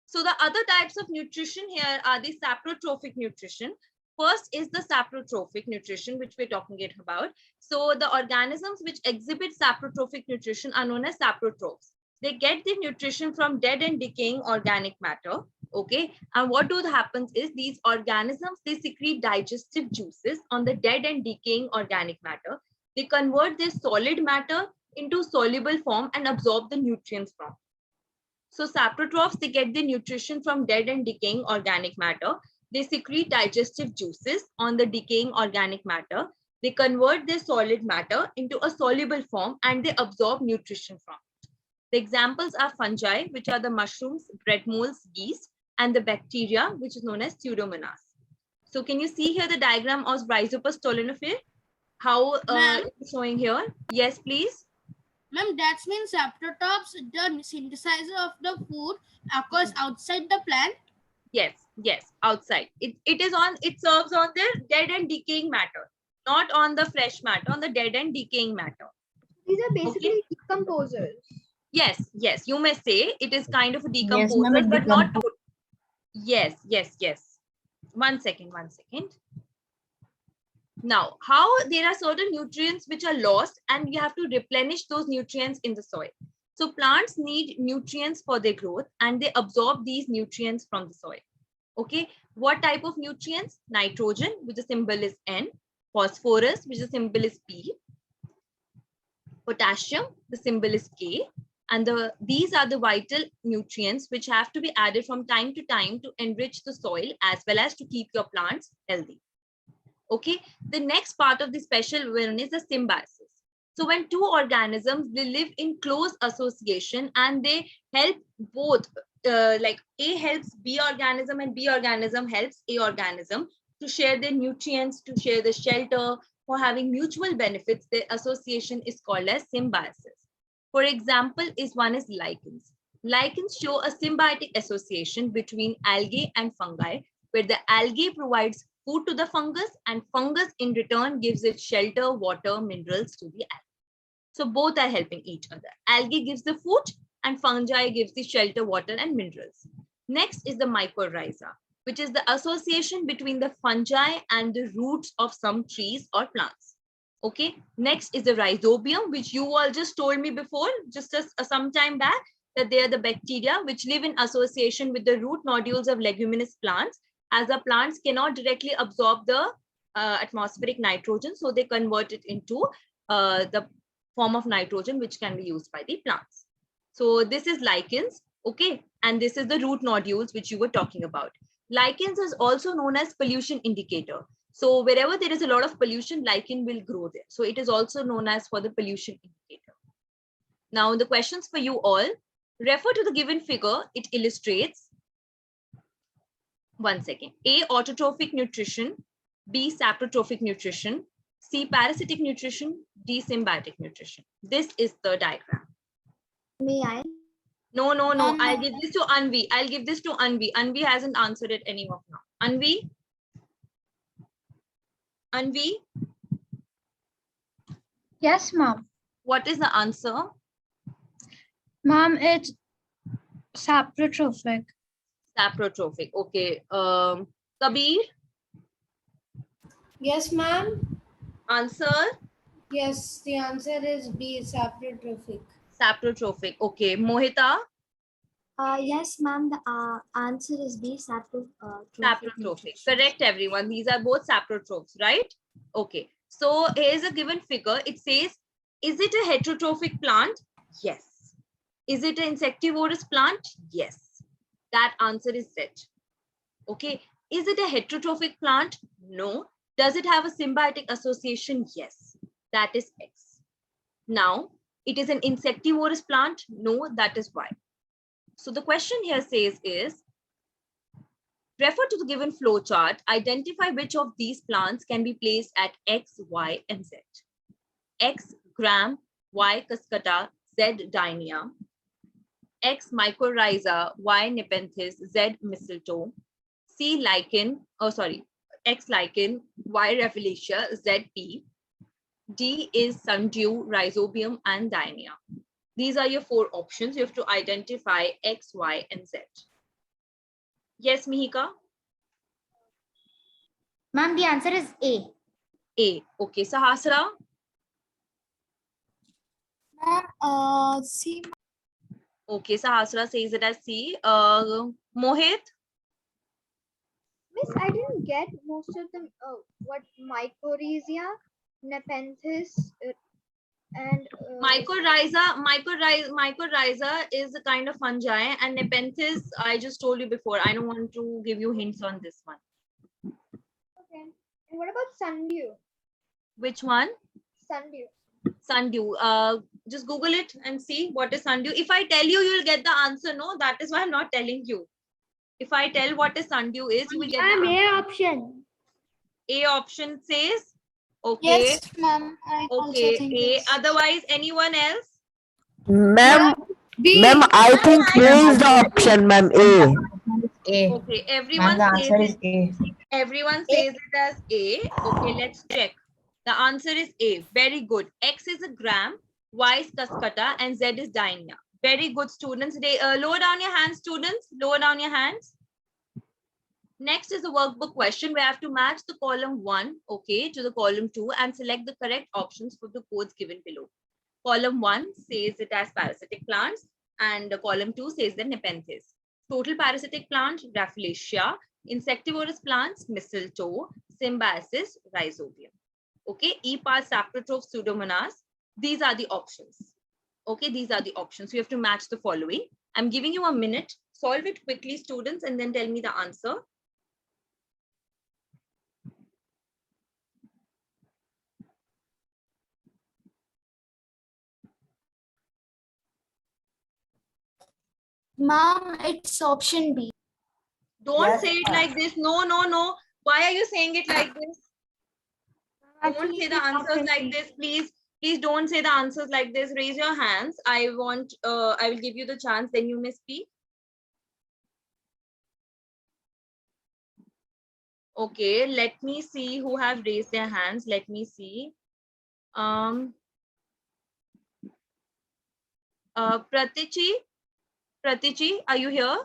So the other types of nutrition here are the saprotrophic nutrition. First is the saprotrophic nutrition, which we're talking about. So the organisms which exhibit saprotrophic nutrition are known as saprotrophs. They get the nutrition from dead and decaying organic matter. Okay, and what happens is these organisms, they secrete digestive juices on the dead and decaying organic matter. They convert this solid matter into soluble form and absorb the nutrients from. So saprotrophs, they get the nutrition from dead and decaying organic matter. They secrete digestive juices on the decaying organic matter. They convert their solid matter into a soluble form and they absorb nutrition from. The examples are fungi, which are the mushrooms, bread molds, yeast, and the bacteria, which is known as Pseudomonas. So can you see here the diagram of Rhizopus stolonifera? How it's showing here? Yes, please. Ma'am, that means saprotrophs, the synthesizer of the food, occurs outside the plant. Yes, yes, outside. It serves on the dead and decaying matter, not on the fresh matter, on the dead and decaying matter. These are basically decomposers. Yes, yes, you may say it is kind of a decomposer, Yes, ma'am, it but not good. Yes, yes, yes. One second. Now, how there are certain nutrients which are lost and you have to replenish those nutrients in the soil. So plants need nutrients for their growth and they absorb these nutrients from the soil. Okay, what type of nutrients? Nitrogen, which the symbol is N, phosphorus, which the symbol is P, potassium, the symbol is K, and these are the vital nutrients which have to be added from time to time to enrich the soil as well as to keep your plants healthy. Okay, the next part of the special one is the symbiosis. So when two organisms, they live in close association and they help both, like A helps B organism and B organism helps A organism to share their nutrients, to share the shelter, for having mutual benefits, their association is called as symbiosis. For example, one is lichens. Lichens show a symbiotic association between algae and fungi, where the algae provides food to the fungus and fungus in return gives it shelter, water, minerals to the algae. So both are helping each other. Algae gives the food and fungi gives the shelter, water and minerals. Next is the mycorrhiza, which is the association between the fungi and the roots of some trees or plants. Okay, next is the rhizobium, which you all just told me before, just some time back, that they are the bacteria which live in association with the root nodules of leguminous plants, as the plants cannot directly absorb the atmospheric nitrogen, so they convert it into the form of nitrogen which can be used by the plants. So this is lichens, okay, and this is the root nodules which you were talking about. Lichens is also known as pollution indicator. So wherever there is a lot of pollution, lichen will grow there. So it is also known as for the pollution indicator. Now the questions for you all, refer to the given figure, it illustrates. One second. A, autotrophic nutrition, B, saprotrophic nutrition, C, parasitic nutrition, D, symbiotic nutrition. This is the diagram. May I? No. I'll give this to Anvi. Anvi hasn't answered it any of now. Anvi? Yes, ma'am. What is the answer? Ma'am, it's saprotrophic. Saprotrophic. Okay. Kabir? Yes, ma'am. Answer? Yes, the answer is B, saprotrophic. Saprotrophic. Okay. Mohita? Yes, ma'am. The answer is B, saprotrophic. Saprotrophic. Correct, everyone. These are both saprotrophs, right? Okay. So here's a given figure. It says, is it a heterotrophic plant? Yes. Is it an insectivorous plant? Yes. That answer is Z. Okay. Is it a heterotrophic plant? No. Does it have a symbiotic association? Yes. That is X. Now, it is an insectivorous plant? No, that is Y. So the question here says is, refer to the given flow chart, identify which of these plants can be placed at X, Y, and Z. X, gram, Y, cascata, Z, dynia. X, mycorrhiza, Y, nepenthes, Z, mistletoe. C, lichen, X, lichen, Y, rafflesia, Z, pea. D is sundew, rhizobium, and dynia. These are your 4 options. You have to identify X, Y, and Z. Yes, Mihika? Ma'am, the answer is A. A. Okay, Sahasra? Ma'am, C. Okay, Sahasra says it as C. Mohit? Miss, I didn't get most of them. What mycorrhizia, nepenthes, and Mycorrhiza is a kind of fungi, and nepenthes, I just told you before. I don't want to give you hints on this one. okay. And what about sundew? Which one? Sundew. Sundew. Just Google it and see what is sundew. If I tell you, you'll get the answer. No, that is why I'm not telling you. If I tell what is sundew is, you will get the answer. A option. A option says, okay. Yes, ma'am. I also Okay, think A. it's Otherwise, anyone else? Ma'am, B. ma'am, I think A is the option, ma'am. A. A. Okay, Ma'am, everyone the says answer is it. A. Everyone says it as A. Okay, let's check. The answer is A. Very good. X is a gram, Y is cascata, and Z is dynia. Very good, students. Lower down your hands, students. Lower down your hands. Next is a workbook question. We have to match the column 1, okay, to the column 2 and select the correct options for the codes given below. Column 1 says it as parasitic plants, and the column 2 says the nepenthes. Total parasitic plant, Rafflesia. Insectivorous plants, mistletoe. Symbiosis, rhizobium. Okay, E-part, saprotroph, pseudomonas. These are the options. Okay, these are the options. You have to match the following. I'm giving you a minute. Solve it quickly, students, and then tell me the answer. ma'am. It's option B. Don't say it like this. No, no, no. Why are you saying it like this? Don't say the answers like this, please. Please don't say the answers like this. Raise your hands. I will give you the chance, then you may speak. Okay, let me see who have raised their hands. Let me see. Pratichi, are you here?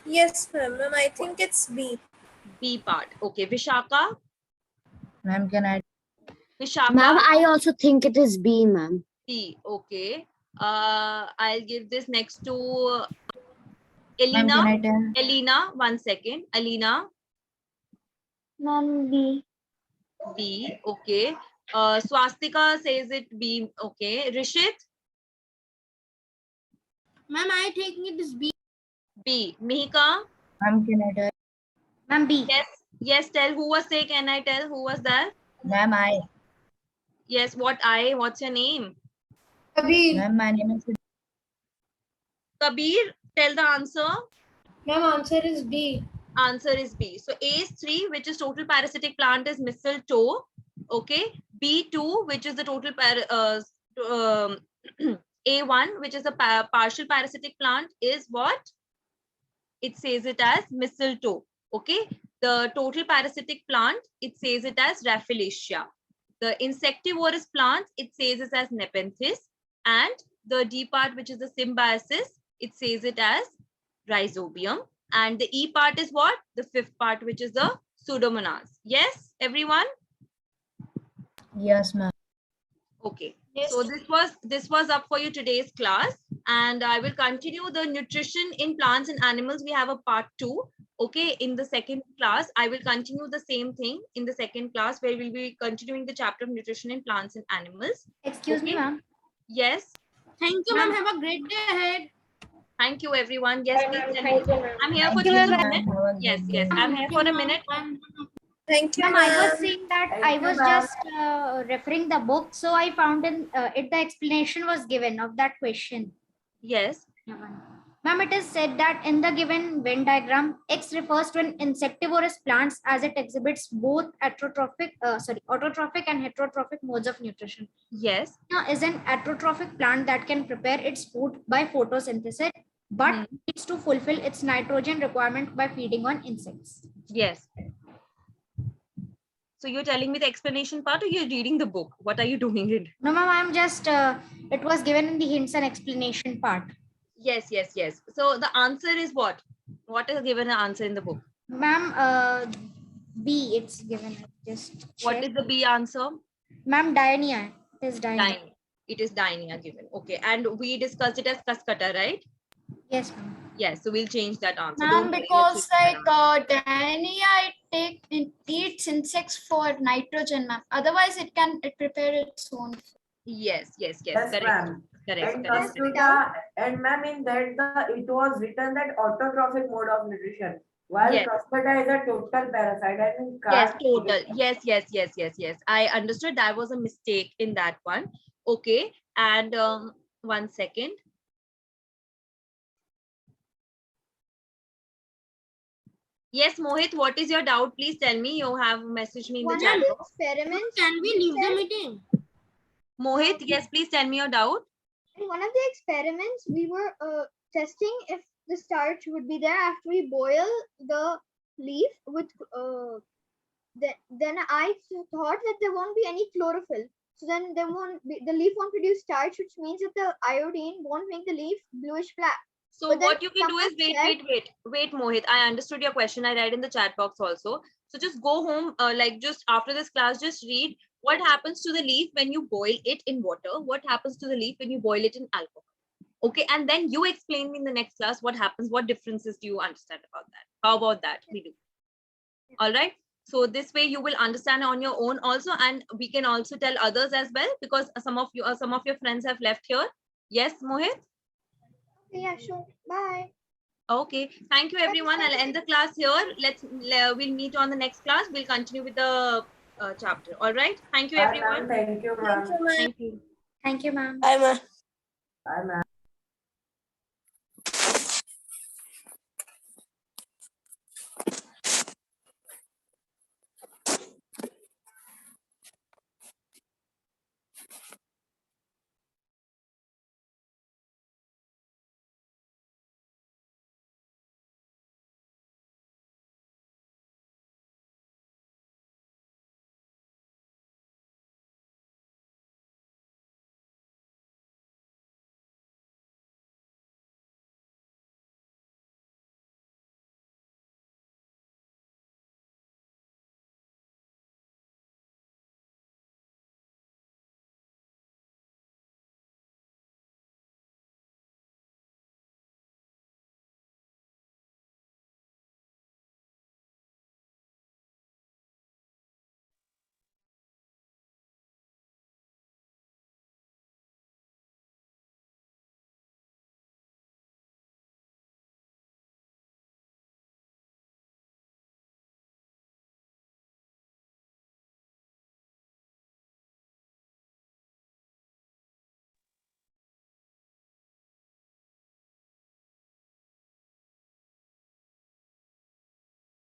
Yes, ma'am. Ma'am, I think it's B. B part. Okay, Vishaka. Ma'am, can I? Vishaka. Ma'am, I also think it is B, ma'am. B. Okay. I'll give this next to Elena. Ma'am, can I tell? Elena, 1 second. Elena. Ma'am, B. B. Okay. Swastika says it B. Okay. Rishit. Ma'am, I think it is B. B. Mihika. Ma'am, can I tell? Ma'am, B. Yes. Yes. Tell who was say. Can I tell who was that? Ma'am, I. Yes. What I? What's your name? Kabir. Ma'am, my name is. Kabir. Tell the answer. Ma'am, answer is B. Answer is B. So A is 3, which is total parasitic plant, is mistletoe. Okay. B2, which is the total A1, which is a partial parasitic plant, is what? It says it as mistletoe. Okay. The total parasitic plant, it says it as Rafflesia. The insectivorous plants, it says it as nepenthes. And the D part, which is the symbiosis, it says it as rhizobium. And the E part is what? The 5th part, which is the pseudomonas. Yes, everyone? Yes, ma'am. Okay. Yes. So this was up for you today's class, and I will continue the nutrition in plants and animals. We have a part 2. Okay, in the second class, I will continue the same thing in the second class, where we'll be continuing the chapter of nutrition in plants and animals. Excuse me, ma'am. Yes. Thank you, ma'am. Have a great day ahead. Thank you, everyone. Yes, please tell me. I'm here for Thank you, just a ma'am. minute. Have a Yes, good yes. day. I'm here for a minute. Thank you, Ma'am, I was ma'am. saying that Thank I you, was ma'am. just referring the book, so I found in it the explanation was given of that question. Yes. Ma'am, it is said that in the given Venn diagram, X refers to an insectivorous plants as it exhibits both autotrophic and heterotrophic modes of nutrition. Yes. Now, is an autotrophic plant that can prepare its food by photosynthesis, but needs to fulfill its nitrogen requirement by feeding on insects. Yes. So you're telling me the explanation part, or you're reading the book? What are you doing it? No, ma'am, I'm just, it was given in the hints and explanation part. Yes, yes, yes. So the answer is what? What is given an answer in the book? Ma'am, B, it's given. Just what check. is the B answer? Ma'am, Diania. It is Diania. It is dynia given. Okay, and we discussed it as Kaskata, right? Yes, ma'am. Yes, so we'll change that answer. Ma'am, Don't worry, let's because change that answer. Dania it eats insects for nitrogen, ma'am. Otherwise, it prepare its own. Yes, Yes, correct. ma'am. Correct, And correct. Kasturba, and ma'am, in that it was written that autotrophic mode of nutrition, while Yes. Crustata is a total parasite. I mean, Yes, can't. total. Yes. I understood that was a mistake in that one. Okay, and 1 second. Yes, Mohit, what is your doubt? Please tell me. You have messaged me in the One chat of the box. experiments. Can we leave the meeting? Mohit, yes, please tell me your doubt. In one of the experiments, we were testing if the starch would be there after we boil the leaf with. Then I thought that there won't be any chlorophyll. So then there won't be, the leaf won't produce starch, which means that the iodine won't make the leaf bluish black. So But then what you can do is wait, Mohit. I understood your question. I read in the chat box also. So just go home, like just after this class, just read what happens to the leaf when you boil it in water. What happens to the leaf when you boil it in alcohol? Okay, and then you explain me in the next class what happens. What differences do you understand about that? How about that? We do. All right. So this way you will understand on your own also, and we can also tell others as well, because some of your friends have left here. Yes, Mohit. Yeah, sure. Bye. Okay, thank you everyone. I'll end the class here. We'll meet on the next class. We'll continue with the chapter. All right. Thank you Bye, everyone. ma'am. Thank you, ma'am. Thank you. Thank you, ma'am. Bye, ma'am.